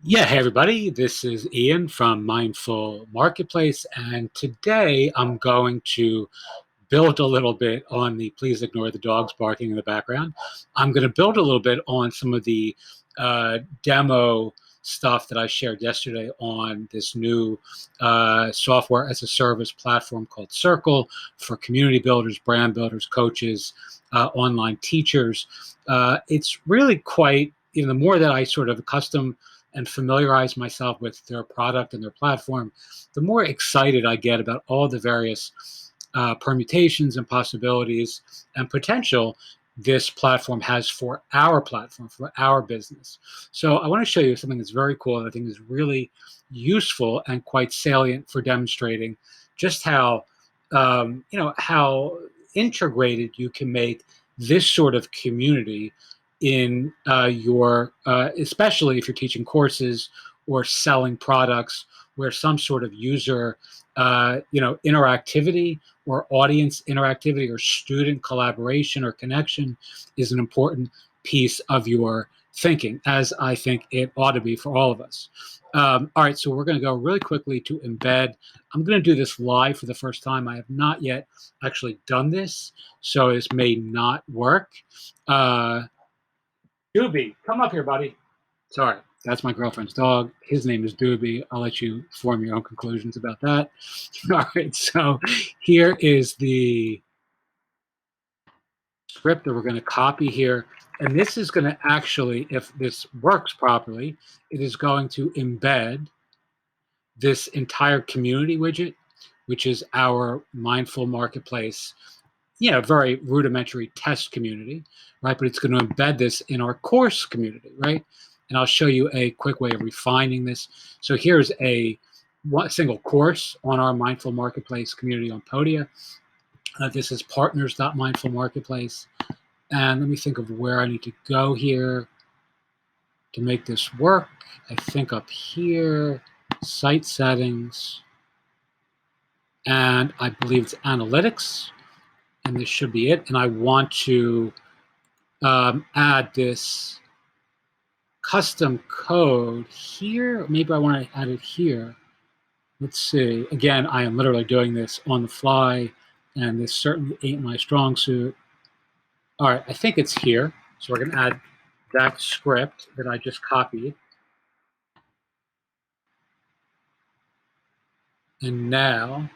Yeah, hey everybody, this is Ian from Mindful Marketplace, and today I'm going to build a little bit on the please ignore the dogs barking in the background. I'm going to build a little bit on some of the demo stuff that I shared yesterday on this new software as a service platform called Circle for community builders, brand builders, coaches, online teachers. It's really quite, the more that I sort of custom and familiarize myself with their product and their platform, the more excited I get about all the various permutations and possibilities and potential this platform has for our platform, for our business. So I want to show you something that's very cool that I think is really useful and quite salient for demonstrating just how how integrated you can make this sort of community in your, especially if you're teaching courses or selling products, where some sort of user, interactivity or audience interactivity or student collaboration or connection is an important piece of your thinking, as I think it ought to be for all of us. All right, so we're going to go really quickly to embed. I'm going to do this live for the first time. I have not yet actually done this, so this may not work. Doobie, come up here, buddy. Sorry, that's my girlfriend's dog. His name is Doobie. I'll let you form your own conclusions about that. All right, so here is the script that we're going to copy here. And this is going to actually, if this works properly, it is going to embed this entire community widget, which is our Mindful Marketplace, very rudimentary test community, right? But it's going to embed this in our course community, right? And I'll show you a quick way of refining this. So here's a single course on our Mindful Marketplace community on Podia. This is partners.mindful marketplace. And let me think of where I need to go here to make this work. I think up here, site settings, and I believe it's analytics, and this should be it. And I want to add this custom code here. Maybe I want to add it here. Let's see. Again, I am literally doing this on the fly, and this certainly ain't my strong suit. All right, I think it's here. So we're going to add that script that I just copied. And now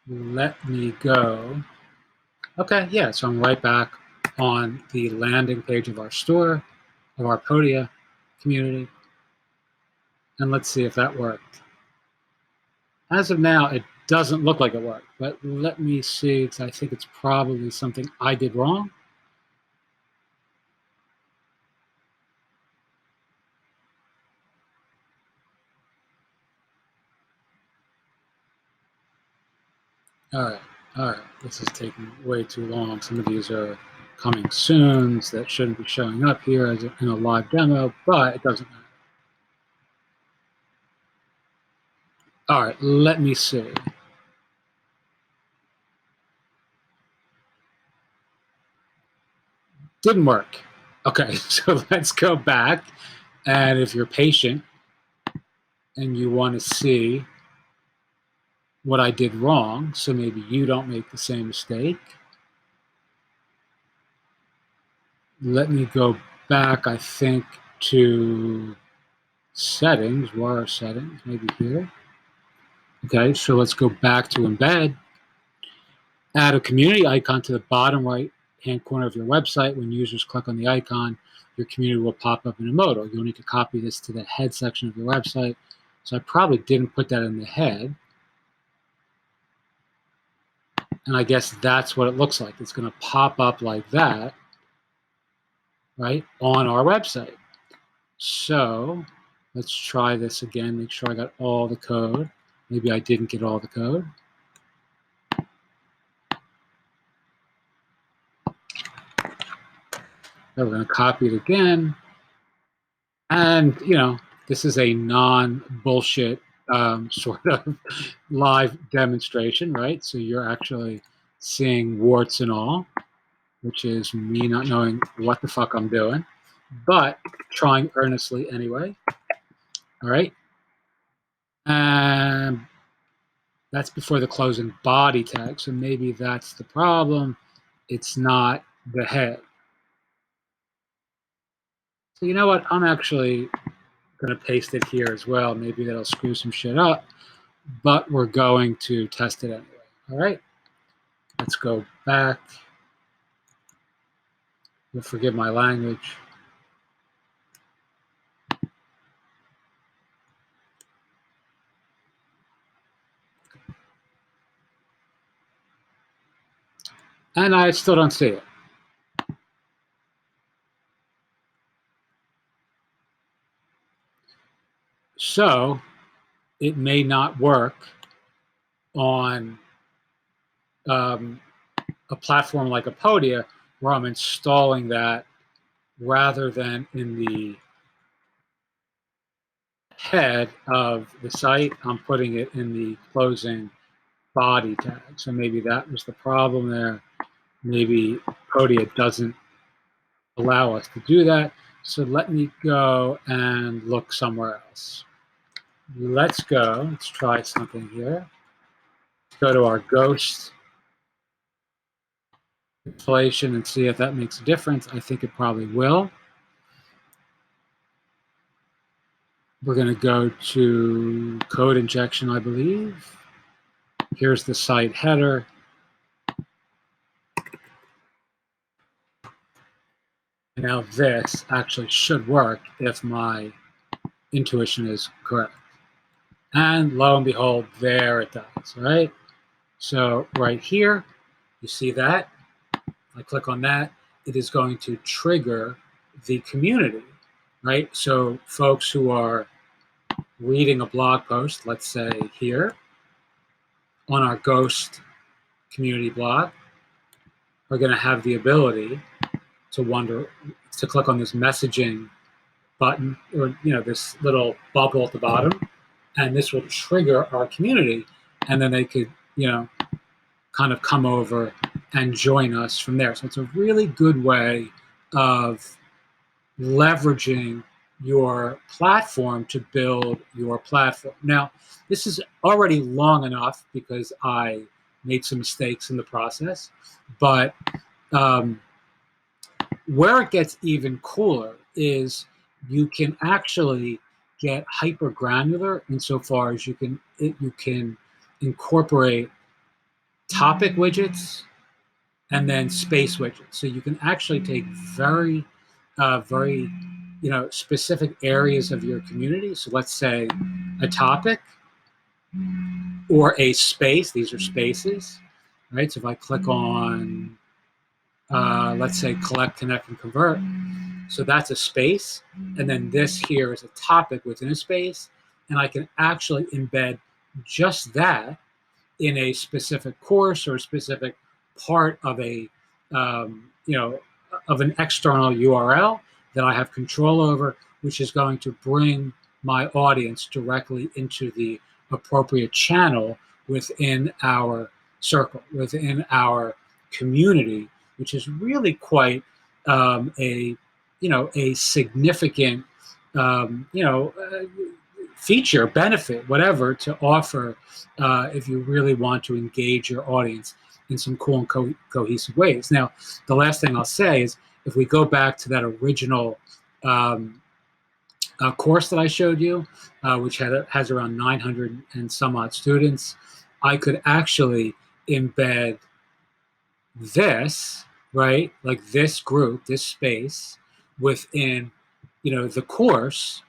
let me go. Okay, yeah, so I'm right back on the landing page of our store, of our Podia community. And let's see if that worked. As of now, it doesn't look like it worked, but let me see, because I think it's probably something I did wrong. All right, this is taking way too long. Some of these are coming soon that shouldn't be showing up here as in a live demo, but it doesn't matter. All right, let me see. Didn't work. Okay, so let's go back. And if you're patient and you want to see what I did wrong, so maybe you don't make the same mistake, let me go back, I think, to settings. Where are settings? Maybe here. Okay, so let's go back to embed. Add a community icon to the bottom right hand corner of your website. When users click on the icon, your community will pop up in a modal. You'll need to copy this to the head section of your website. So I probably didn't put that in the head. And I guess that's what it looks like. It's going to pop up like that, right, on our website. So let's try this again. Make sure I got all the code. Maybe I didn't get all the code. So we're going to copy it again. And, this is a non-bullshit sort of live demonstration, right? So you're actually seeing warts and all, which is me not knowing what the fuck I'm doing. But trying earnestly anyway. All right. And that's before the closing body tag. So maybe that's the problem. It's not the head. So you know what? I'm actually going to paste it here as well. Maybe that'll screw some shit up, but we're going to test it anyway. All right. Let's go back. You'll forgive my language. And I still don't see it. So it may not work on a platform like Apodia where I'm installing that rather than in the head of the site. I'm putting it in the closing body tag. So maybe that was the problem there. Maybe Apodia doesn't allow us to do that. So let me go and look somewhere else. Let's go. Let's try something here. Let's go to our ghost installation and see if that makes a difference. I think it probably will. We're going to go to code injection, I believe. Here's the site header. Now this actually should work if my intuition is correct. And lo and behold, there it does, right? So right here, you see that? I click on that, it is going to trigger the community, right? So folks who are reading a blog post, let's say here, on our Ghost community blog, are going to have the ability to click on this messaging button, or this little bubble at the bottom, and this will trigger our community, and then they could kind of come over and join us from there. So it's a really good way of leveraging your platform to build your platform. Now, this is already long enough because I made some mistakes in the process, but where it gets even cooler is you can actually get hyper granular insofar as you can incorporate topic widgets and then space widgets. So you can actually take very specific areas of your community. So let's say a topic or a space. These are spaces, right? So if I click on let's say collect, connect, and convert. So that's a space. And then this here is a topic within a space. And I can actually embed just that in a specific course or a specific part of of an external URL that I have control over, which is going to bring my audience directly into the appropriate channel within our circle, within our community, which is really quite a significant feature, benefit, whatever, to offer if you really want to engage your audience in some cool and cohesive ways. Now, the last thing I'll say is if we go back to that original course that I showed you, which has around 900 and some odd students, I could actually embed this, right, like this group, this space within the course,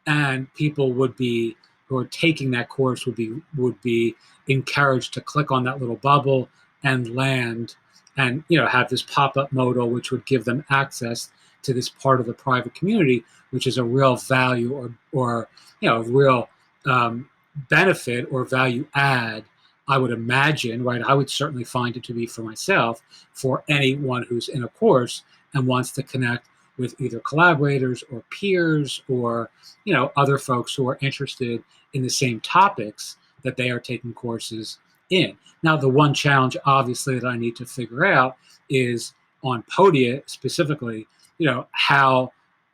and people who are taking that course would be encouraged to click on that little bubble and land and have this pop-up modal, which would give them access to this part of the private community, which is a real value or a real benefit or value add, I would imagine, right? I would certainly find it to be for myself, for anyone who's in a course and wants to connect with either collaborators or peers or other folks who are interested in the same topics that they are taking courses in. Now, the one challenge, obviously, that I need to figure out is on Podia specifically, how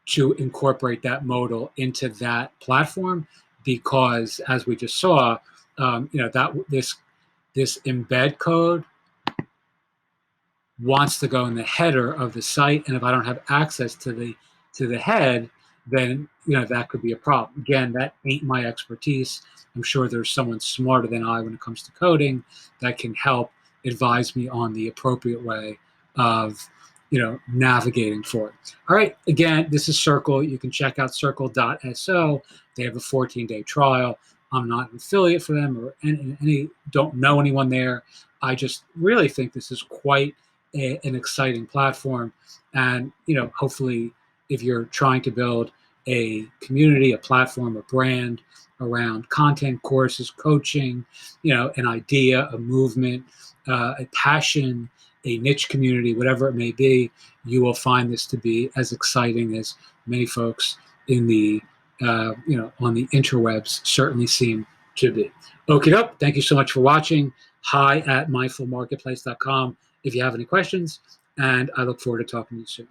to incorporate that modal into that platform, because as we just saw, that this embed code wants to go in the header of the site, and if I don't have access to the head, then that could be a problem. Again, that ain't my expertise. I'm sure there's someone smarter than I when it comes to coding that can help advise me on the appropriate way of navigating for it. All right, again, this is Circle. You can check out circle.so. They have a 14-day trial. I'm not an affiliate for them or any don't know anyone there. I just really think this is quite an exciting platform, and hopefully, if you're trying to build a community, a platform, a brand around content, courses, coaching, an idea, a movement, a passion, a niche community, whatever it may be, you will find this to be as exciting as many folks in the on the interwebs certainly seem to be. Okie doke. Thank you so much for watching. Hi at mindfulmarketplace.com if you have any questions, and I look forward to talking to you soon.